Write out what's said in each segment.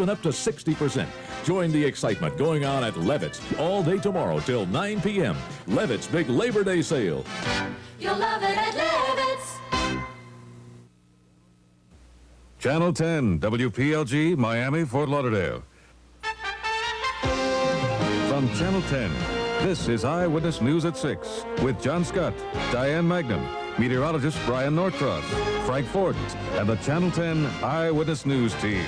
up to 60%. Join the excitement going on at Levitt's all day tomorrow till 9 p.m. Levitt's big Labor Day sale. You'll love it at Levitt's. Channel 10, WPLG, Miami, Fort Lauderdale. From Channel 10, this is Eyewitness News at 6 with John Scott, Diane Magnum, meteorologist Brian Norcross, Frank Ford, and the Channel 10 Eyewitness News team.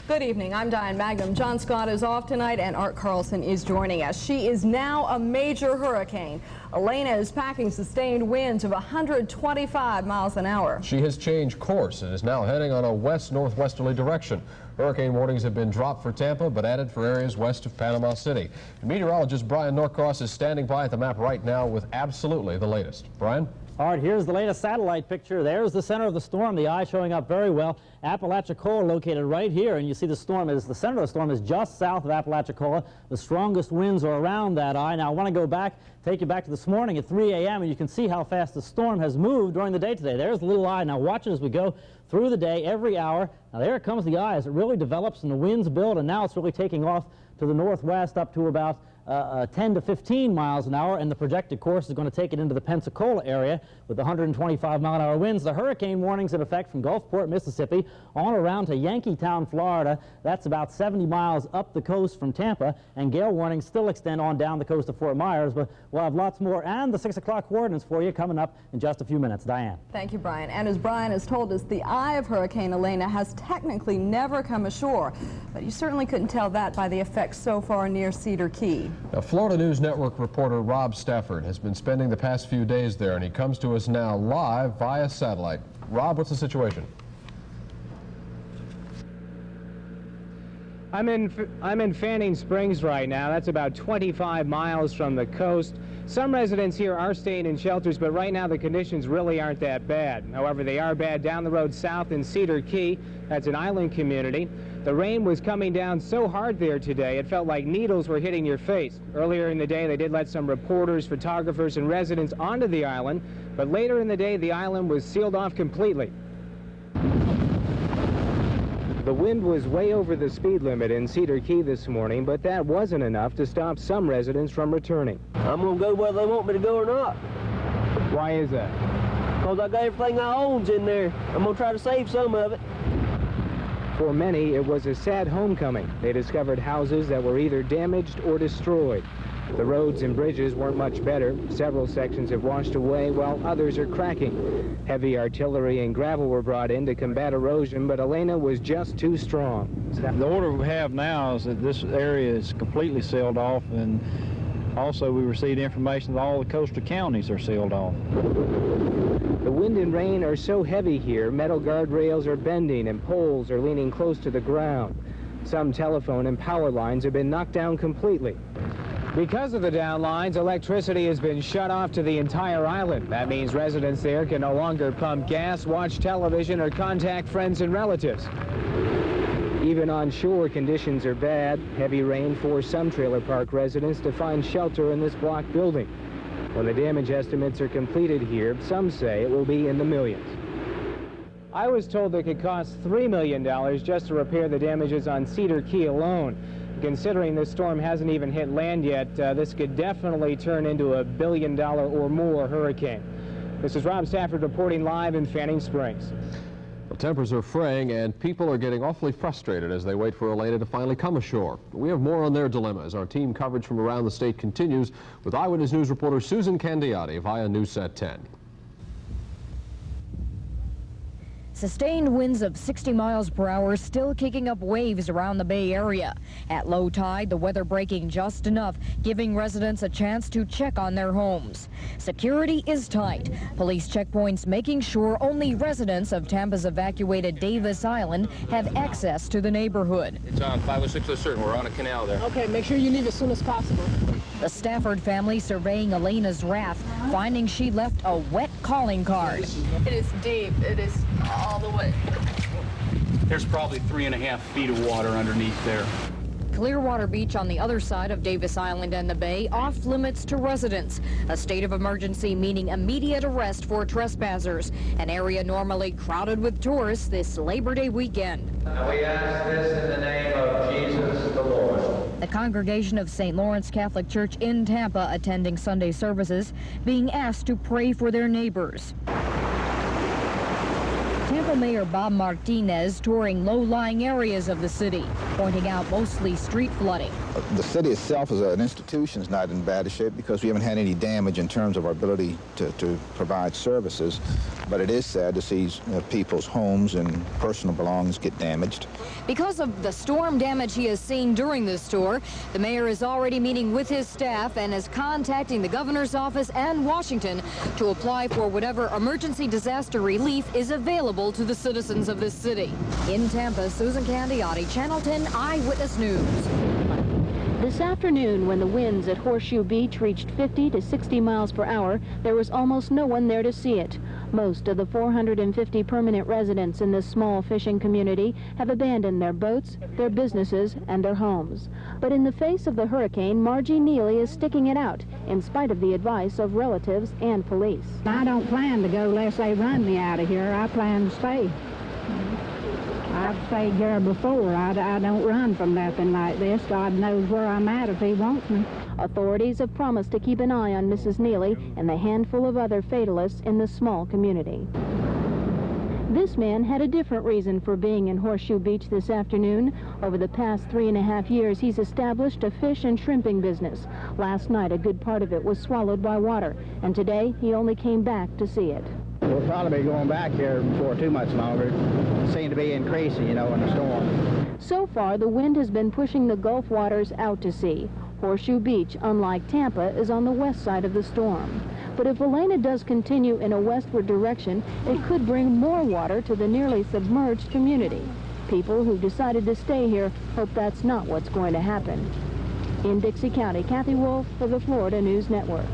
Good evening. I'm Diane Magnum. John Scott is off tonight, and Art Carlson is joining us. She is now a major hurricane. Elena is packing sustained winds of 125 miles an hour. She has changed course and is now heading on a west-northwesterly direction. Hurricane warnings have been dropped for Tampa, but added for areas west of Panama City. Meteorologist Brian Norcross is standing by at the map right now with absolutely the latest. Brian? All right, here's the latest satellite picture. There's the center of the storm, the eye showing up very well. Apalachicola located right here, and you see the storm is, the center of the storm is just south of Apalachicola. The strongest winds are around that eye. Now I want to go back, take you back to this morning at 3 a.m., and you can see how fast the storm has moved during the day today. There's the little eye. Now watch it as we go through the day, every hour. Now there comes the eye as it really develops and the winds build, and now it's really taking off to the northwest up to about 10 to 15 miles an hour, and the projected course is going to take it into the Pensacola area with 125-mile-an-hour winds. The hurricane warnings in effect from Gulfport, Mississippi, on around to Yankeetown, Florida. That's about 70 miles up the coast from Tampa, and gale warnings still extend on down the coast of Fort Myers, but we'll have lots more and the 6 o'clock coordinates for you coming up in just a few minutes. Diane. Thank you, Brian. And as Brian has told us, the eye of Hurricane Elena has technically never come ashore, but you certainly couldn't tell that by the effects so far near Cedar Key. Now, Florida News Network reporter Rob Stafford has been spending the past few days there, and he comes to us now live via satellite. Rob, what's the situation? I'm in Fanning Springs right now. That's about 25 miles from the coast. Some residents here are staying in shelters, but right now the conditions really aren't that bad. However, they are bad down the road south in Cedar Key. That's an island community. The rain was coming down so hard there today, it felt like needles were hitting your face. Earlier in the day, they did let some reporters, photographers, and residents onto the island, but later in the day, the island was sealed off completely. The wind was way over the speed limit in Cedar Key this morning, but that wasn't enough to stop some residents from returning. I'm going to go whether they want me to go or not. Why is that? Because I got everything I owns in there. I'm going to try to save some of it. For many, it was a sad homecoming. They discovered houses that were either damaged or destroyed. The roads and bridges weren't much better. Several sections have washed away, while others are cracking. Heavy artillery and gravel were brought in to combat erosion, but Elena was just too strong. The order we have now is that this area is completely sealed off, and also we received information that all the coastal counties are sealed off. The wind and rain are so heavy here, metal guardrails are bending and poles are leaning close to the ground. Some telephone and power lines have been knocked down completely. Because of the down lines, electricity has been shut off to the entire island. That means residents there can no longer pump gas, watch television, or contact friends and relatives. Even on shore, conditions are bad. Heavy rain forced some trailer park residents to find shelter in this block building. When the damage estimates are completed here, some say it will be in the millions. I was told it could cost $3 million just to repair the damages on Cedar Key alone. Considering this storm hasn't even hit land yet, this could definitely turn into a $1 billion or more hurricane. This is Rob Stafford reporting live in Fanning Springs. The tempers are fraying, and people are getting awfully frustrated as they wait for Elena to finally come ashore. We have more on their dilemma as our team coverage from around the state continues with Eyewitness News reporter Susan Candiotti via Newsat 10. Sustained winds of 60 miles per hour still kicking up waves around the Bay Area. At low tide, the weather breaking just enough, giving residents a chance to check on their homes. Security is tight. Police checkpoints making sure only residents of Tampa's evacuated Davis Island have access to the neighborhood. It's on 506 certain. We're on a canal there. Okay, make sure you leave as soon as possible. The Stafford family surveying Elena's raft, finding she left a wet calling card. It is deep. It is all the way. There's probably 3.5 feet of water underneath there. Clearwater Beach on the other side of Davis Island and the bay off limits to residents. A state of emergency meaning immediate arrest for trespassers. An area normally crowded with tourists this Labor Day weekend. And we ask this in the name of Jesus the Lord. The congregation of St. Lawrence Catholic Church in Tampa attending Sunday services, being asked to pray for their neighbors. Tampa Mayor Bob Martinez touring low-lying areas of the city, pointing out mostly street flooding. The city itself as an institution is not in bad shape because we haven't had any damage in terms of our ability to provide services. But it is sad to see people's homes and personal belongings get damaged. Because of the storm damage he has seen during this tour, the mayor is already meeting with his staff and is contacting the governor's office and Washington to apply for whatever emergency disaster relief is available to the citizens of this city. In Tampa, Susan Candiotti, Channel 10 Eyewitness News. This afternoon, when the winds at Horseshoe Beach reached 50 to 60 miles per hour, there was almost no one there to see it. Most of the 450 permanent residents in this small fishing community have abandoned their boats, their businesses, and their homes. But in the face of the hurricane, Margie Neely is sticking it out, in spite of the advice of relatives and police. I don't plan to go unless they run me out of here. I plan to stay. I've stayed here before. I don't run from nothing like this. God knows where I'm at if he wants me. Authorities have promised to keep an eye on Mrs. Neely and the handful of other fatalists in this small community. This man had a different reason for being in Horseshoe Beach this afternoon. Over the past 3.5 years, he's established a fish and shrimping business. Last night, a good part of it was swallowed by water, and today he only came back to see it. We'll probably be going back here before too much longer. It seemed to be increasing, in the storm. So far, the wind has been pushing the Gulf waters out to sea. Horseshoe Beach, unlike Tampa, is on the west side of the storm. But if Elena does continue in a westward direction, it could bring more water to the nearly submerged community. People who decided to stay here hope that's not what's going to happen. In Dixie County, Kathy Wolf for the Florida News Network.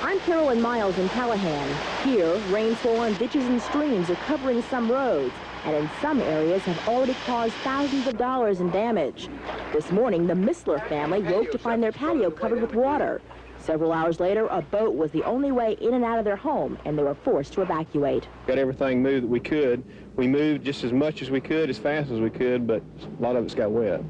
I'm Carolyn Miles in Callahan. Here, rain-swollen ditches and streams are covering some roads, and in some areas have already caused thousands of dollars in damage. This morning, the Missler family woke to find their patio covered with water. Several hours later, a boat was the only way in and out of their home, and they were forced to evacuate. Got everything moved that we could. We moved just as much as we could, as fast as we could, but a lot of it's got wet.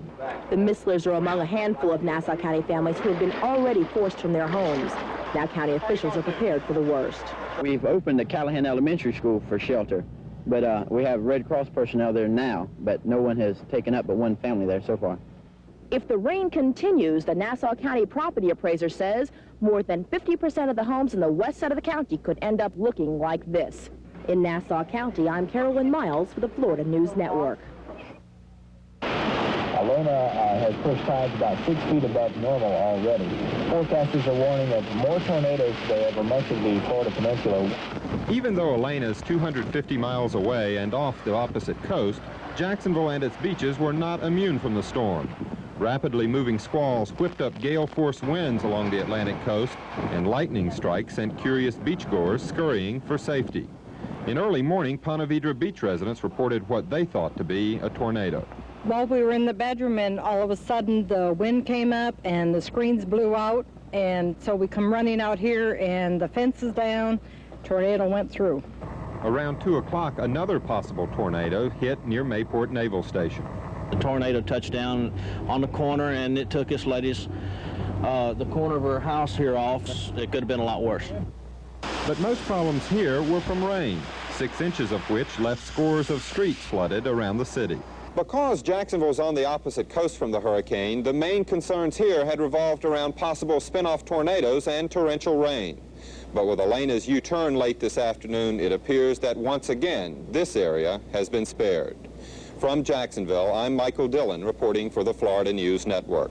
The Misslers are among a handful of Nassau County families who have been already forced from their homes. Now county officials are prepared for the worst. We've opened the Callahan Elementary School for shelter, but we have Red Cross personnel there now, but no one has taken up but one family there so far. If the rain continues, the Nassau County property appraiser says more than 50% of the homes in the west side of the county could end up looking like this. In Nassau County, I'm Carolyn Miles for the Florida News Network. Elena has pushed tides about 6 feet above normal already. Forecasters are warning of more tornadoes today over much of the Florida Peninsula. Even though Elena is 250 miles away and off the opposite coast, Jacksonville and its beaches were not immune from the storm. Rapidly moving squalls whipped up gale-force winds along the Atlantic coast, and lightning strikes sent curious beachgoers scurrying for safety. In early morning, Ponte Vedra beach residents reported what they thought to be a tornado. Well, we were in the bedroom, and all of a sudden the wind came up and the screens blew out, and so we come running out here and the fence is down. Tornado went through. Around 2 o'clock, another possible tornado hit near Mayport Naval Station. The tornado touched down on the corner, and it took this lady's, the corner of her house here off. It could have been a lot worse. But most problems here were from rain, 6 inches of which left scores of streets flooded around the city. Because Jacksonville's on the opposite coast from the hurricane, the main concerns here had revolved around possible spin-off tornadoes and torrential rain. But with Elena's U-turn late this afternoon, it appears that once again, this area has been spared. From Jacksonville, I'm Michael Dillon reporting for the Florida News Network.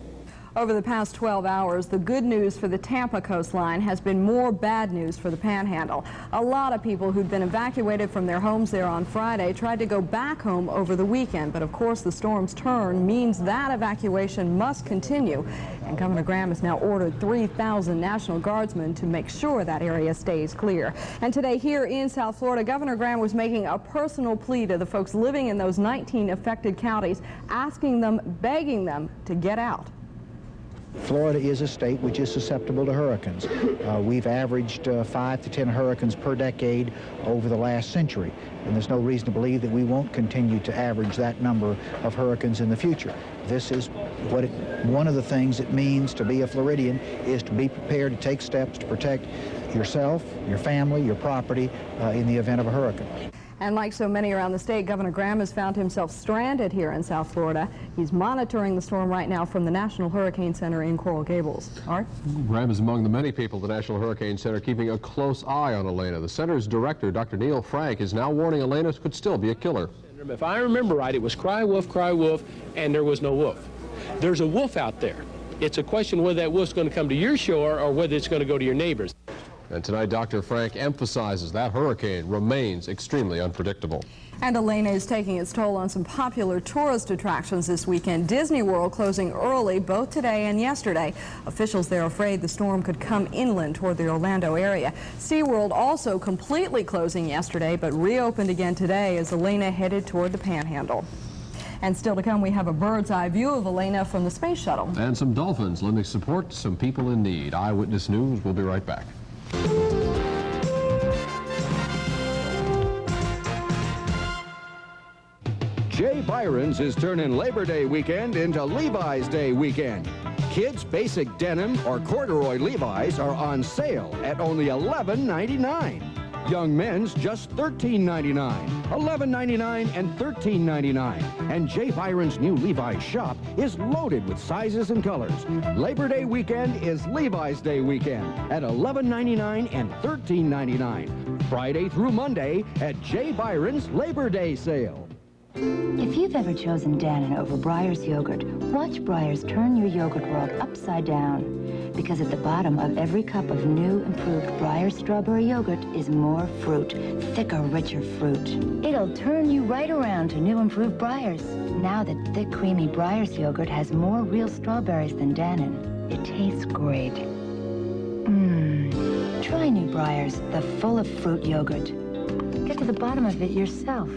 Over the past 12 hours, the good news for the Tampa coastline has been more bad news for the Panhandle. A lot of people who'd been evacuated from their homes there on Friday tried to go back home over the weekend, but of course the storm's turn means that evacuation must continue, and Governor Graham has now ordered 3,000 National Guardsmen to make sure that area stays clear. And today here in South Florida, Governor Graham was making a personal plea to the folks living in those 19 affected counties, asking them, begging them to get out. Florida is a state which is susceptible to hurricanes. We've averaged 5 to 10 hurricanes per decade over the last century, and there's no reason to believe that we won't continue to average that number of hurricanes in the future. This is one of the things it means to be a Floridian, is to be prepared to take steps to protect yourself, your family, your property in the event of a hurricane. And like so many around the state, Governor Graham has found himself stranded here in South Florida. He's monitoring the storm right now from the National Hurricane Center in Coral Gables. Art? Graham is among the many people at the National Hurricane Center keeping a close eye on Elena. The center's director, Dr. Neil Frank, is now warning Elena could still be a killer. If I remember right, it was cry wolf, and there was no wolf. There's a wolf out there. It's a question whether that wolf's going to come to your shore or whether it's going to go to your neighbor's. And tonight, Dr. Frank emphasizes that hurricane remains extremely unpredictable. And Elena is taking its toll on some popular tourist attractions this weekend. Disney World closing early both today and yesterday. Officials there are afraid the storm could come inland toward the Orlando area. SeaWorld also completely closing yesterday, but reopened again today as Elena headed toward the Panhandle. And still to come, we have a bird's eye view of Elena from the space shuttle. And some dolphins lending support to some people in need. Eyewitness News will be right back. Jay Byron's is turning Labor Day weekend into Levi's Day weekend. Kids' basic denim or corduroy Levi's are on sale at only $11.99. Young men's just $13.99, $11.99, and $13.99. And Jay Byron's new Levi's shop is loaded with sizes and colors. Labor Day weekend is Levi's Day weekend at $11.99 and $13.99. Friday through Monday at Jay Byron's Labor Day sale. If you've ever chosen Dannon over Breyer's yogurt, watch Breyer's turn your yogurt world upside down. Because at the bottom of every cup of new, improved Breyer's strawberry yogurt is more fruit, thicker, richer fruit. It'll turn you right around to new, improved Breyer's. Now that thick, creamy Breyer's yogurt has more real strawberries than Dannon, it tastes great. Try new Breyer's, the full of fruit yogurt. Get to the bottom of it yourself.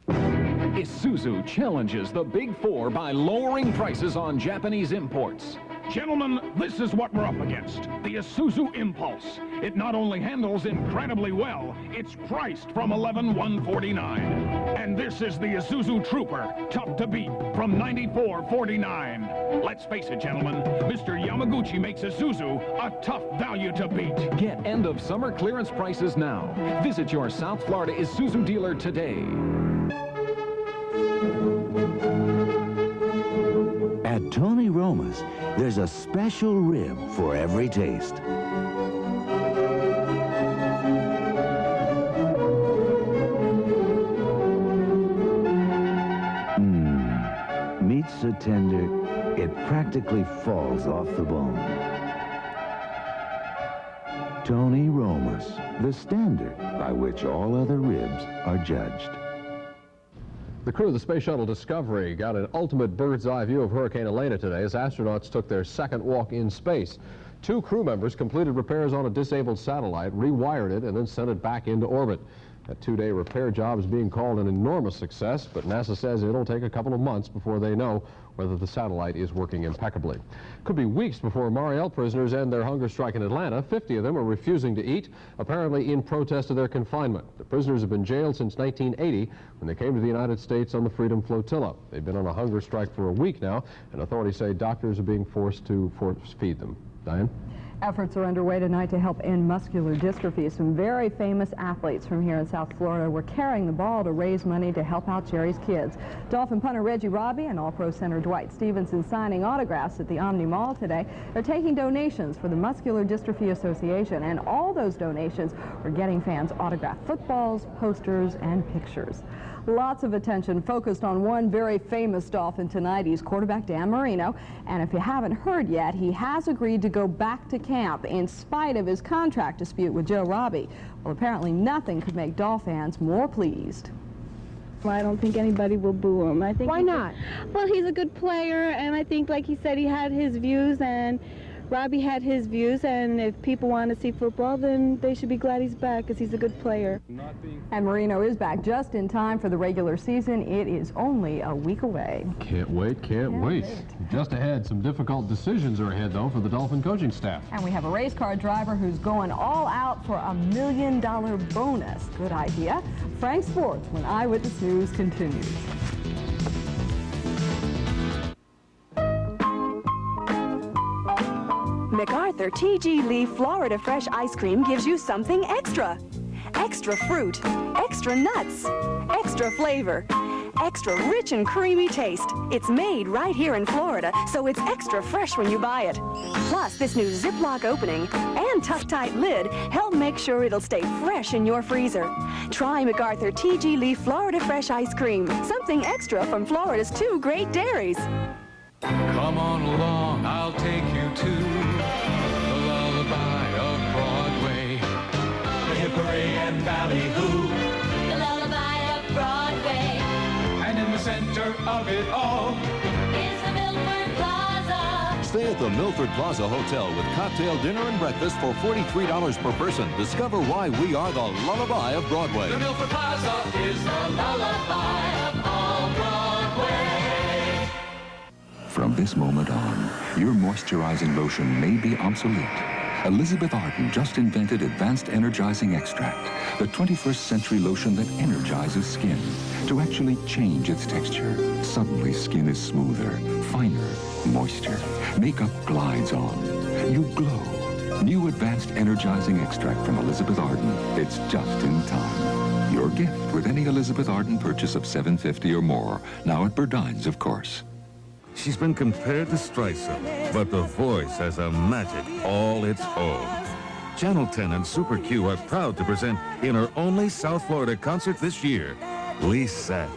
Isuzu challenges the Big Four by lowering prices on Japanese imports. Gentlemen, this is what we're up against. The Isuzu Impulse. It not only handles incredibly well, it's priced from $11,149. And this is the Isuzu Trooper, tough to beat, from $94.49. Let's face it, gentlemen, Mr. Yamaguchi makes Isuzu a tough value to beat. Get end of summer clearance prices now. Visit your South Florida Isuzu dealer today. At Tony Roma's, there's a special rib for every taste. Meat's so tender, it practically falls off the bone. Tony Roma's, the standard by which all other ribs are judged. The crew of the Space Shuttle Discovery got an ultimate bird's-eye view of Hurricane Elena today as astronauts took their second walk in space. 2 crew members completed repairs on a disabled satellite, rewired it, and then sent it back into orbit. That 2-day repair job is being called an enormous success, but NASA says it'll take a couple of months before they know whether the satellite is working impeccably. Could be weeks before Mariel prisoners end their hunger strike in Atlanta. 50 of them are refusing to eat, apparently in protest of their confinement. The prisoners have been jailed since 1980 when they came to the United States on the Freedom Flotilla. They've been on a hunger strike for a week now, and authorities say doctors are being forced to force feed them. Diane? Efforts are underway tonight to help end muscular dystrophy. Some very famous athletes from here in South Florida were carrying the ball to raise money to help out Jerry's kids. Dolphin punter Reggie Robbie and All-Pro center Dwight Stevenson signing autographs at the Omni Mall today. They're taking donations for the Muscular Dystrophy Association, and all those donations are getting fans autographed footballs, posters, and pictures. Lots of attention focused on one very famous Dolphin tonight. He's quarterback Dan Marino, and if you haven't heard yet, he has agreed to go back to camp in spite of his contract dispute with Joe Robbie. Well, apparently nothing could make Dolphin fans more pleased. Well, I don't think anybody will boo him. I think. Why not? Well, he's a good player, and I think, like he said, he had his views, and Robbie had his views, and if people want to see football, then they should be glad he's back, because he's a good player. And Marino is back just in time for the regular season. It is only a week away. Can't wait, can't wait. Just ahead, some difficult decisions are ahead, though, for the Dolphin coaching staff. And we have a race car driver who's going all out for $1 million bonus. Good idea. Frank Sports when Eyewitness News continues. MacArthur T.G. Lee Florida Fresh Ice Cream gives you something extra. Extra fruit, extra nuts, extra flavor, extra rich and creamy taste. It's made right here in Florida, so it's extra fresh when you buy it. Plus, this new Ziploc opening and tuck-tight lid help make sure it'll stay fresh in your freezer. Try MacArthur T.G. Lee Florida Fresh Ice Cream. Something extra from Florida's 2 great dairies. Come on along, I'll take you to the lullaby of Broadway. The hickory and ballyhoo. The lullaby of Broadway. And in the center of it all is the Milford Plaza. Stay at the Milford Plaza Hotel with cocktail dinner and breakfast for $43 per person. Discover why we are the lullaby of Broadway. The Milford Plaza is the lullaby of all Broadway. From this moment on, your moisturizing lotion may be obsolete. Elizabeth Arden just invented Advanced Energizing Extract, the 21st century lotion that energizes skin to actually change its texture. Suddenly, skin is smoother, finer, moister. Makeup glides on. You glow. New Advanced Energizing Extract from Elizabeth Arden. It's just in time. Your gift with any Elizabeth Arden purchase of $7.50 or more. Now at Burdines, of course. She's been compared to Streisand, but the voice has a magic all its own. Channel 10 and Super Q are proud to present in her only South Florida concert this year, Lisette.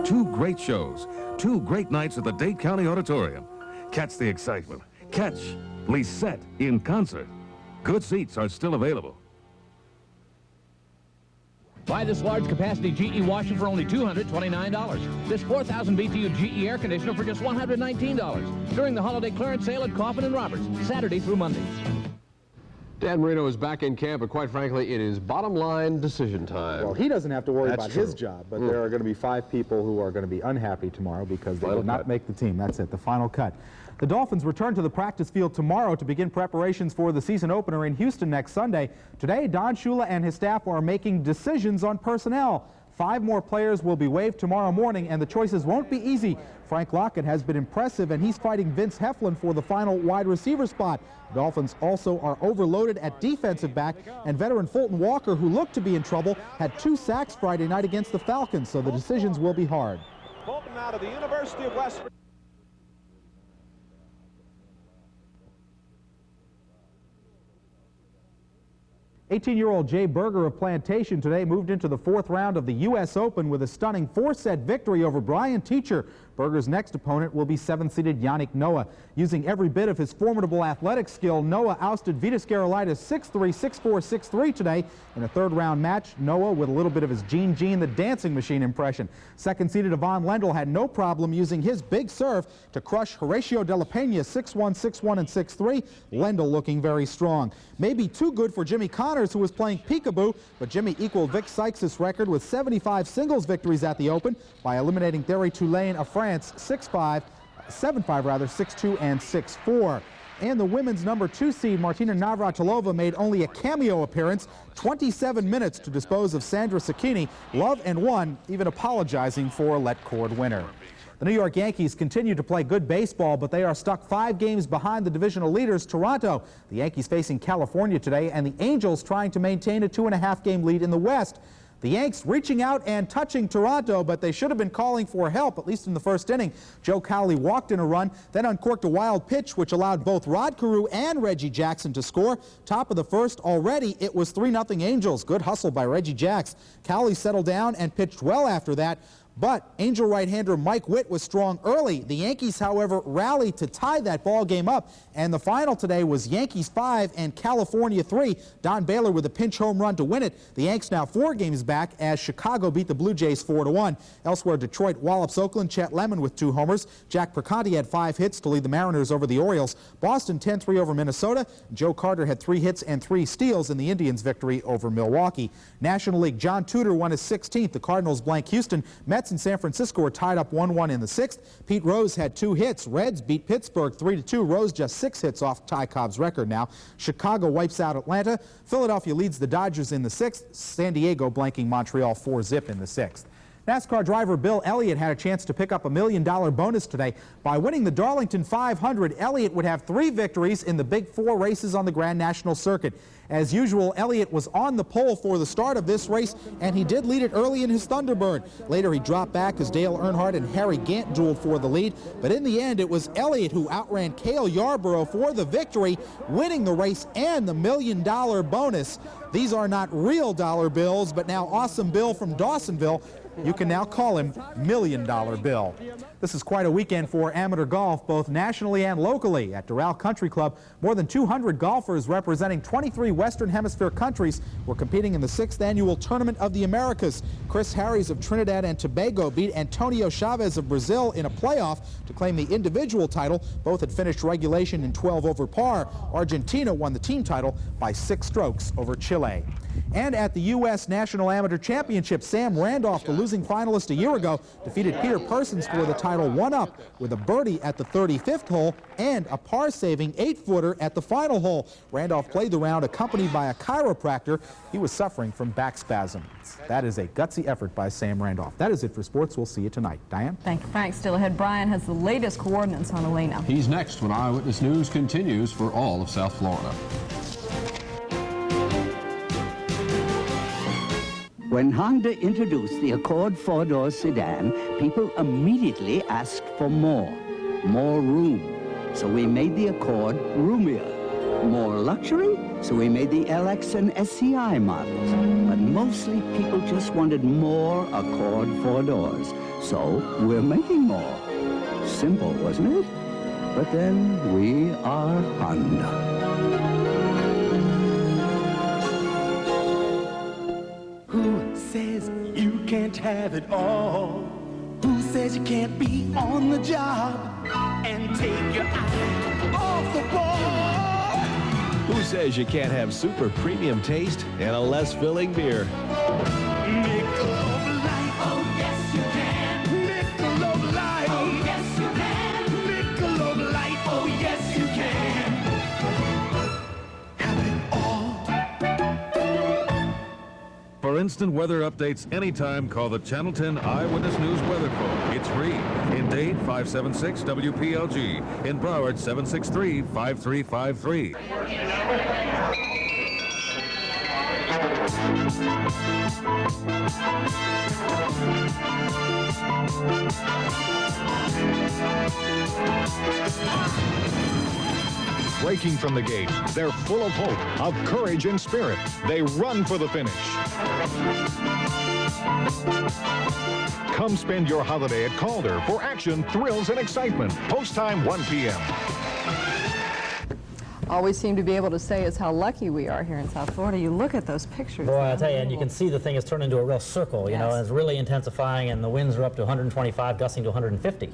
2 great shows, 2 great nights at the Dade County Auditorium. Catch the excitement. Catch Lisette in concert. Good seats are still available. Buy this large capacity GE washer for only $229. This 4,000 BTU GE air conditioner for just $119 during the holiday clearance sale at Coffin and Roberts, Saturday through Monday. Dan Marino is back in camp, but quite frankly, it is bottom line decision time. Well, he doesn't have to worry That's about true. his job, but there are going to be 5 people who are going to be unhappy tomorrow because they did not make the team. That's it, the final cut. The Dolphins return to the practice field tomorrow to begin preparations for the season opener in Houston next Sunday. Today, Don Shula and his staff are making decisions on personnel. 5 more players will be waived tomorrow morning, and the choices won't be easy. Frank Lockett has been impressive, and he's fighting Vince Heflin for the final wide receiver spot. The Dolphins also are overloaded at defensive back, and veteran Fulton Walker, who looked to be in trouble, had 2 sacks Friday night against the Falcons, so the decisions will be hard. Fulton out of the University of West Virginia. 18-year-old Jay Berger of Plantation today moved into the 4th round of the U.S. Open with a stunning 4-set victory over Brian Teacher. Berger's next opponent will be 7th-seeded Yannick Noah. Using every bit of his formidable athletic skill, Noah ousted Vitas Gerulaitis 6-3, 6-4, 6-3 today in a 3rd-round match. Noah with a little bit of his Gene the Dancing Machine impression. 2nd-seeded Yvonne Lendl had no problem using his big serve to crush Horacio de la Pena 6-1, 6-1, and 6-3. Lendl looking very strong. Maybe too good for Jimmy Connors, who was playing peekaboo, but Jimmy equaled Vic Sykes' record with 75 singles victories at the Open by eliminating Thierry Toulaine of France 7-5, 6-2, and 6-4. And the women's number 2 seed, Martina Navratilova, made only a cameo appearance, 27 minutes to dispose of Sandra Cecchini. Love and won, even apologizing for a let cord winner. The New York Yankees continue to play good baseball, but they are stuck 5 games behind the divisional leaders, Toronto. The Yankees facing California today, and the Angels trying to maintain a 2.5-game lead in the West. The Yanks reaching out and touching Toronto, but they should have been calling for help, at least in the first inning. Joe Cowley walked in a run, then uncorked a wild pitch, which allowed both Rod Carew and Reggie Jackson to score. Top of the first already, it was 3-0 Angels. Good hustle by Reggie Jacks. Cowley settled down and pitched well after that. But Angel right-hander Mike Witt was strong early. The Yankees, however, rallied to tie that ball game up. And the final today was Yankees 5 and California 3. Don Baylor with a pinch home run to win it. The Yanks now 4 games back as Chicago beat the Blue Jays 4-1. Elsewhere, Detroit wallops Oakland. Chet Lemon with 2 homers. Jack Perconti had 5 hits to lead the Mariners over the Orioles. Boston 10-3 over Minnesota. Joe Carter had 3 hits and 3 steals in the Indians' victory over Milwaukee. National League, John Tudor won his 16th. The Cardinals blank Houston. Mets and San Francisco were tied up 1-1 in the 6th. Pete Rose had 2 hits. Reds beat Pittsburgh 3-2. Rose just 6 hits off Ty Cobb's record now. Chicago wipes out Atlanta. Philadelphia leads the Dodgers in the 6th. San Diego blanking Montreal 4-0 in the 6th. NASCAR driver Bill Elliott had a chance to pick up a $1 million bonus today. By winning the Darlington 500, Elliott would have 3 victories in the Big 4 races on the Grand National Circuit. As usual, Elliott was on the pole for the start of this race, and he did lead it early in his Thunderbird. Later, he dropped back as Dale Earnhardt and Harry Gant dueled for the lead. But in the end, it was Elliott who outran Cale Yarborough for the victory, winning the race and the $1 million bonus. These are not real dollar bills, but now Awesome Bill from Dawsonville. You can now call him $1 Million Bill. This is quite a weekend for amateur golf, both nationally and locally. At Doral Country Club, more than 200 golfers representing 23 Western Hemisphere countries were competing in the 6th annual Tournament of the Americas. Chris Harries of Trinidad and Tobago beat Antonio Chavez of Brazil in a playoff to claim the individual title. Both had finished regulation in 12 over par. Argentina won the team title by 6 strokes over Chile. And at the U.S. National Amateur Championship, Sam Randolph, the losing finalist a year ago, defeated Peter Persons for the title 1-up with a birdie at the 35th hole and a par-saving 8-footer at the final hole. Randolph played the round accompanied by a chiropractor. He was suffering from back spasms. That is a gutsy effort by Sam Randolph. That is it for sports. We'll see you tonight. Diane? Thank you, Frank. Still ahead, Brian has the latest coordinates on Elena. He's next when Eyewitness News continues for all of South Florida. When Honda introduced the Accord 4-door sedan, people immediately asked for more room. So we made the Accord roomier. More luxury, so we made the LX and SCI models. But mostly people just wanted more Accord 4 doors. So we're making more. Simple, wasn't it? But then we are Honda. Who says you can't have it all? Who says you can't be on the job and take your eye off the ball? Who says you can't have super premium taste and a less filling beer? Michelob Light. Oh, yes, you can. Michelob Light. Oh, yes, you can. Michelob Light. Oh, yes, you can. Have it all. For instant weather updates anytime, call the Channel 10 Eyewitness News weather phone. It's free. In Dade, 576 WPLG. In Broward, 763-5353. Breaking from the gate, they're full of hope, of courage and spirit. They run for the finish. Come spend your holiday at Calder for action, thrills, and excitement. Post time 1 p.m. All we seem to be able to say is how lucky we are here in South Florida. You look at those pictures. Boy, I tell you, and you can see the thing has turned into a real circle, you know, and it's really intensifying, and the winds are up to 125, gusting to 150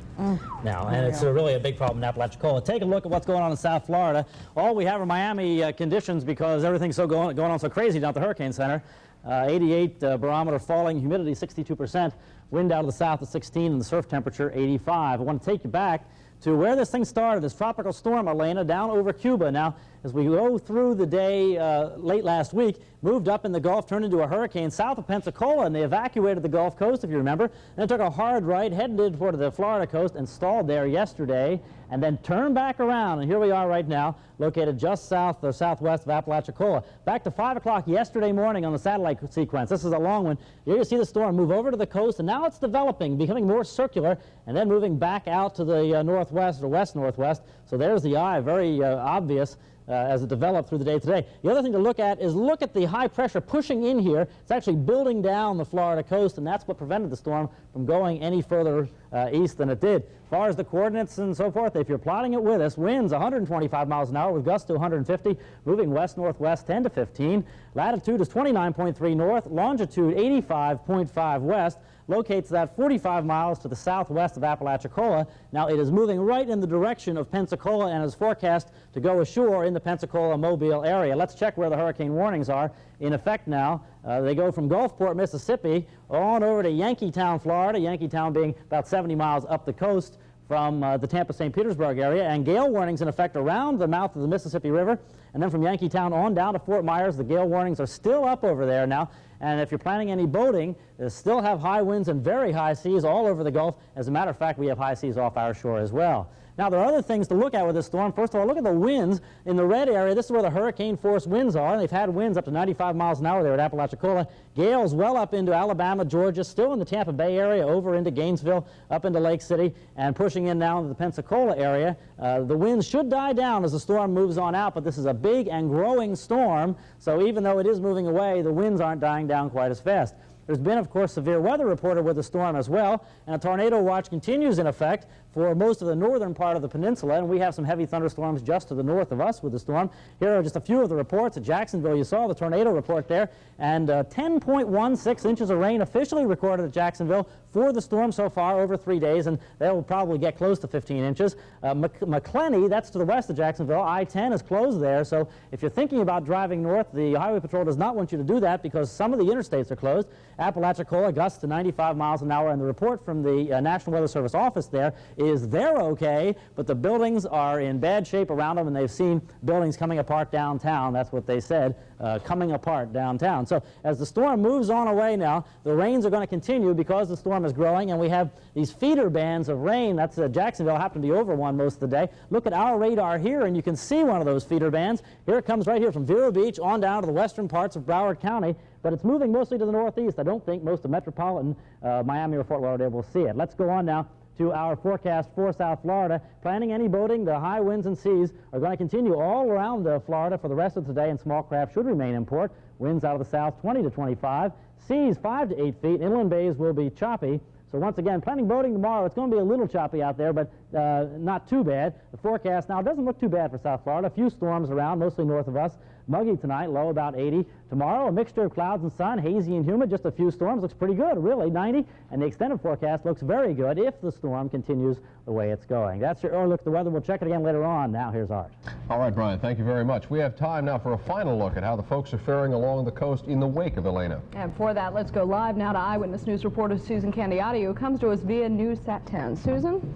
now, and it's really a big problem in Apalachicola. Take a look at what's going on in South Florida. All we have are Miami conditions because everything's so going on so crazy down at the Hurricane Center. 88 barometer falling, humidity 62%, wind out of the south at 16, and the surf temperature 85. I want to take you back to where this thing started, this tropical storm, Elena, down over Cuba. Now, as we go through the day late last week, moved up in the Gulf, turned into a hurricane south of Pensacola, and they evacuated the Gulf Coast, if you remember. Then it took a hard right, headed toward the Florida coast, and stalled there yesterday, and then turned back around. And here we are right now, located just south or southwest of Apalachicola. Back to 5 o'clock yesterday morning on the satellite sequence. This is a long one. Here you see the storm move over to the coast, and now it's developing, becoming more circular, and then moving back out to the northwest or west-northwest. So there's the eye, very obvious as it developed through the day today. The other thing to look at is look at the high pressure pushing in here. It's actually building down the Florida coast, and that's what prevented the storm from going any further east than it did. As far as the coordinates and so forth, if you're plotting it with us, winds 125 miles an hour with gusts to 150, moving west-northwest 10 to 15. Latitude is 29.3 north, longitude 85.5 west. Locates that 45 miles to the southwest of Apalachicola. Now it is moving right in the direction of Pensacola and is forecast to go ashore in the Pensacola-Mobile area. Let's check where the hurricane warnings are in effect now. They go from Gulfport, Mississippi, on over to Yankeetown, Florida, Yankeetown being about 70 miles up the coast from the Tampa-St. Petersburg area, and gale warnings in effect around the mouth of the Mississippi River. And then from Yankeetown on down to Fort Myers, the gale warnings are still up over there now. And if you're planning any boating, they still have high winds and very high seas all over the Gulf. As a matter of fact, we have high seas off our shore as well. Now, there are other things to look at with this storm. First of all, look at the winds. In the red area, this is where the hurricane-force winds are. And they've had winds up to 95 miles an hour there at Apalachicola. Gales well up into Alabama, Georgia, still in the Tampa Bay area, over into Gainesville, up into Lake City, and pushing in now into the Pensacola area. The winds should die down as the storm moves on out, but this is a big and growing storm, so even though it is moving away, the winds aren't dying down quite as fast. There's been, of course, severe weather reported with the storm as well, and a tornado watch continues in effect for most of the northern part of the peninsula, and we have some heavy thunderstorms just to the north of us with the storm. Here are just a few of the reports. At Jacksonville, you saw the tornado report there, and 10.16 inches of rain officially recorded at Jacksonville for the storm so far over 3 days, and they will probably get close to 15 inches. McClenny, that's to the west of Jacksonville. I-10 is closed there, so if you're thinking about driving north, the Highway Patrol does not want you to do that because some of the interstates are closed. Apalachicola, gusts to 95 miles an hour, and the report from the National Weather Service office there is they're okay, but the buildings are in bad shape around them, and they've seen buildings coming apart downtown. That's what they said, coming apart downtown. So as the storm moves on away now, the rains are going to continue because the storm is growing, and we have these feeder bands of rain. That's Jacksonville happened to be over one most of the day. Look at our radar here, and you can see one of those feeder bands. Here it comes right here from Vero Beach on down to the western parts of Broward County, but it's moving mostly to the northeast. I don't think most of metropolitan Miami or Fort Lauderdale will see it. Let's go on now to our forecast for South Florida. Planning any boating, the high winds and seas are going to continue all around Florida for the rest of today, and small craft should remain in port. Winds out of the south 20 to 25, seas 5 to 8 feet, inland bays will be choppy. So once again, planning boating tomorrow, it's going to be a little choppy out there, but not too bad. The forecast now doesn't look too bad for South Florida. A few storms around, mostly north of us. Muggy tonight, low about 80. Tomorrow, a mixture of clouds and sun, hazy and humid, just a few storms. Looks pretty good, really, 90. And the extended forecast looks very good if the storm continues the way it's going. That's your early look at the weather. We'll check it again later on. Now, here's Art. All right, Brian, thank you very much. We have time now for a final look at how the folks are faring along the coast in the wake of Elena. And for that, let's go live now to Eyewitness News reporter Susan Candiotti, who comes to us via NewsSat 10. Susan?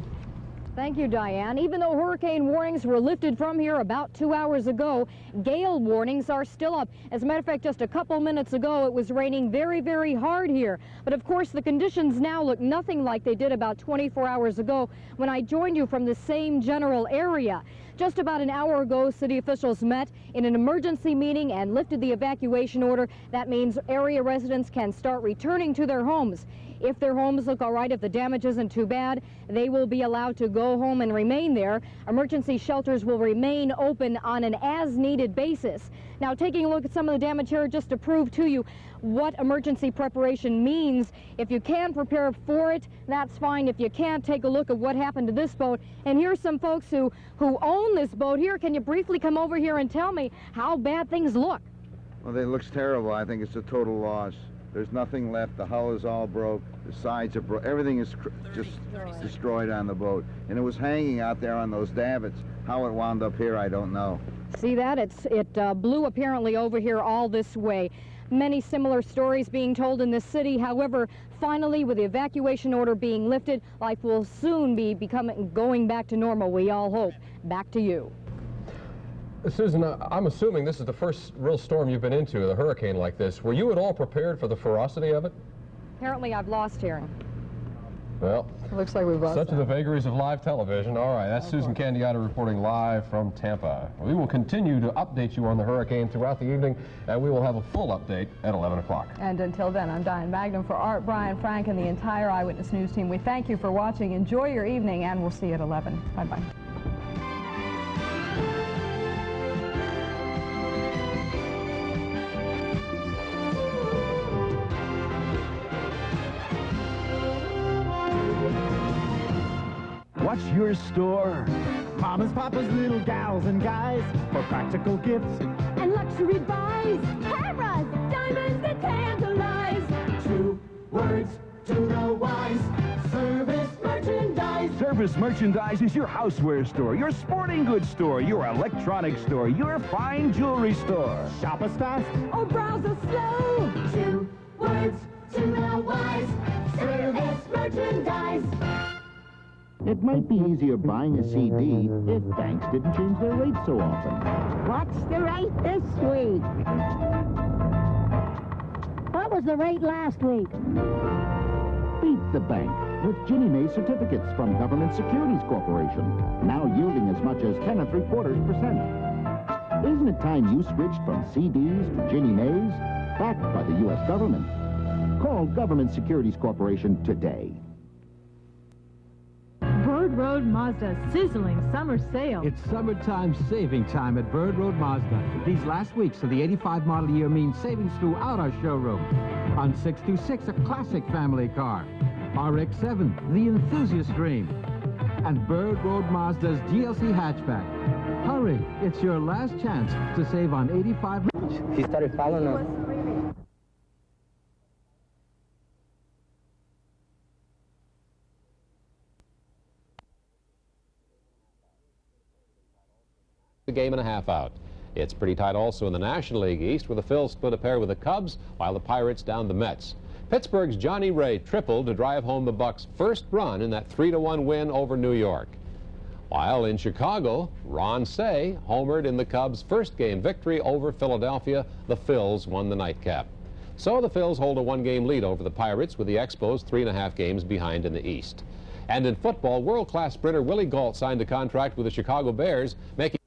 Thank you, Diane. Even though hurricane warnings were lifted from here about 2 hours ago, gale warnings are still up. As a matter of fact, just a couple minutes ago, it was raining very, very hard here. But of course, the conditions now look nothing like they did about 24 hours ago when I joined you from the same general area. Just about an hour ago, city officials met in an emergency meeting and lifted the evacuation order. That means area residents can start returning to their homes. If their homes look all right, if the damage isn't too bad, they will be allowed to go home and remain there. Emergency shelters will remain open on an as-needed basis. Now, taking a look at some of the damage here just to prove to you what emergency preparation means. If you can prepare for it, that's fine. If you can't, take a look at what happened to this boat. And here's some folks who own this boat here. Can you briefly come over here and tell me how bad things look? Well, it looks terrible. I think it's a total loss. There's nothing left. The hull is all broke. The sides are broke. Everything is just destroyed on the boat. And it was hanging out there on those davits. How it wound up here, I don't know. See that? It blew apparently over here all this way. Many similar stories being told in this city. However, finally, with the evacuation order being lifted, life will soon be going back to normal, we all hope. Back to you. Susan, I'm assuming this is the first real storm you've been into, a hurricane like this. Were you at all prepared for the ferocity of it? Apparently, I've lost hearing. Well, it looks like we've lost such are the vagaries of live television. All right, that's Susan Candiata reporting live from Tampa. We will continue to update you on the hurricane throughout the evening, and we will have a full update at 11 o'clock. And until then, I'm Diane Magnum. For Art, Brian, Frank, and the entire Eyewitness News team, we thank you for watching. Enjoy your evening, and we'll see you at 11. Bye-bye. What's your store? Mamas, papas, little gals and guys for practical gifts And luxury buys, cameras, diamonds that tantalize. 2 words to the wise. Service merchandise. Service Merchandise is your houseware store, your sporting goods store, your electronics store, your fine jewelry store. Shop us fast Or browse us slow. 2 words to the wise. Service merchandise. It might be easier buying a CD if banks didn't change their rates so often. What's the rate this week? What was the rate last week? Beat the bank with Ginnie Mae certificates from Government Securities Corporation, now yielding as much as 10 3/4%. Isn't it time you switched from CDs to Ginnie Mae's, backed by the U.S. government? Call Government Securities Corporation today. Bird Road Mazda sizzling summer sale. It's summertime saving time at Bird Road Mazda. These last weeks of the 85 model year mean savings throughout our showroom. On 626, a classic family car. RX-7, the enthusiast dream. And Bird Road Mazda's GLC hatchback. Hurry, it's your last chance to save on 85. She started following us. A game and a half out. It's pretty tight also in the National League East, where the Phils split a pair with the Cubs, while the Pirates downed the Mets. Pittsburgh's Johnny Ray tripled to drive home the Bucks' first run in that 3-1 win over New York. While in Chicago, Ron Cey homered in the Cubs' first game victory over Philadelphia. The Phils won the nightcap. So the Phils hold a 1-game lead over the Pirates, with the Expos 3.5 games behind in the East. And in football, world-class sprinter Willie Gault signed a contract with the Chicago Bears, making